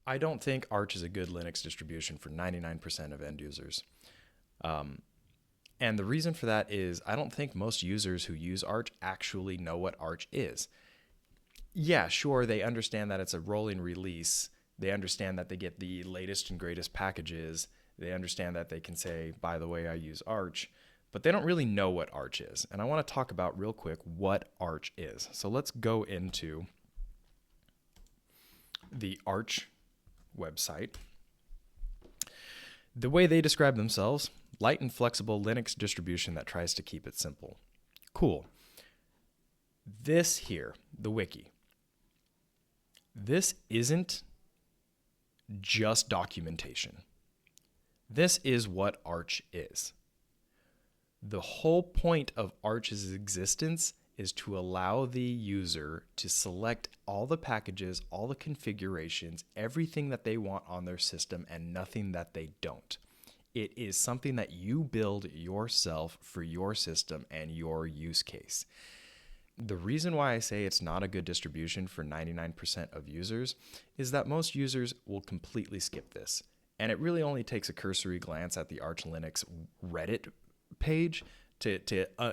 I don't think Arch is a good Linux distribution for 99% of end users. Um, and the reason for that is I don't think most users who use Arch actually know what Arch is. Yeah, sure, they understand that it's a rolling release. They understand that they get the latest and greatest packages. They understand that they can say, by the way, I use Arch, but they don't really know what Arch is. And I want to talk about real quick what Arch is. So let's go into the Arch website. The way they describe themselves, light and flexible Linux distribution that tries to keep it simple. Cool. This here, the wiki, this isn't just documentation. This is what Arch is. The whole point of Arch's existence is to allow the user to select all the packages, all the configurations, everything that they want on their system and nothing that they don't. It is something that you build yourself for your system and your use case. The reason why I say it's not a good distribution for 99% of users is that most users will completely skip this. And it really only takes a cursory glance at the Arch Linux Reddit page to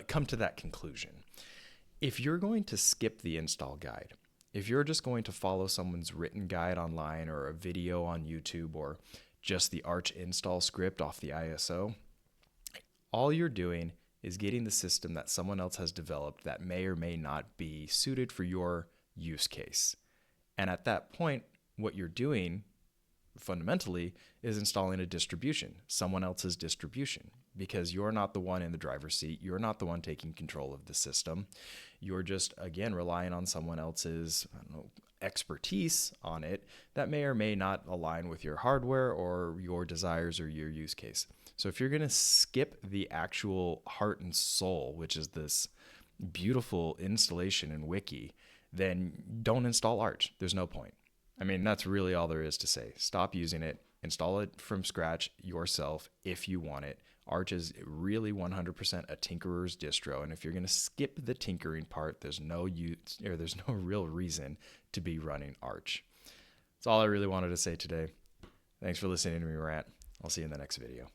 come to that conclusion. If you're going to skip the install guide, if you're just going to follow someone's written guide online or a video on YouTube or just the Arch install script off the ISO, all you're doing is getting the system that someone else has developed that may or may not be suited for your use case. And at that point, what you're doing fundamentally is installing a distribution, someone else's distribution, because you're not the one in the driver's seat. You're not the one taking control of the system. You're just, again, relying on someone else's, expertise on it that may or may not align with your hardware or your desires or your use case. So if you're going to skip the actual heart and soul, which is this beautiful installation in Wiki, then don't install Arch. There's no point. I mean, that's really all there is to say. Stop using it. Install it from scratch yourself if you want it. Arch is really 100% a tinkerer's distro, and if you're going to skip the tinkering part, there's no real reason to be running Arch. That's all I really wanted to say today. Thanks for listening to me rant. I'll see you in the next video.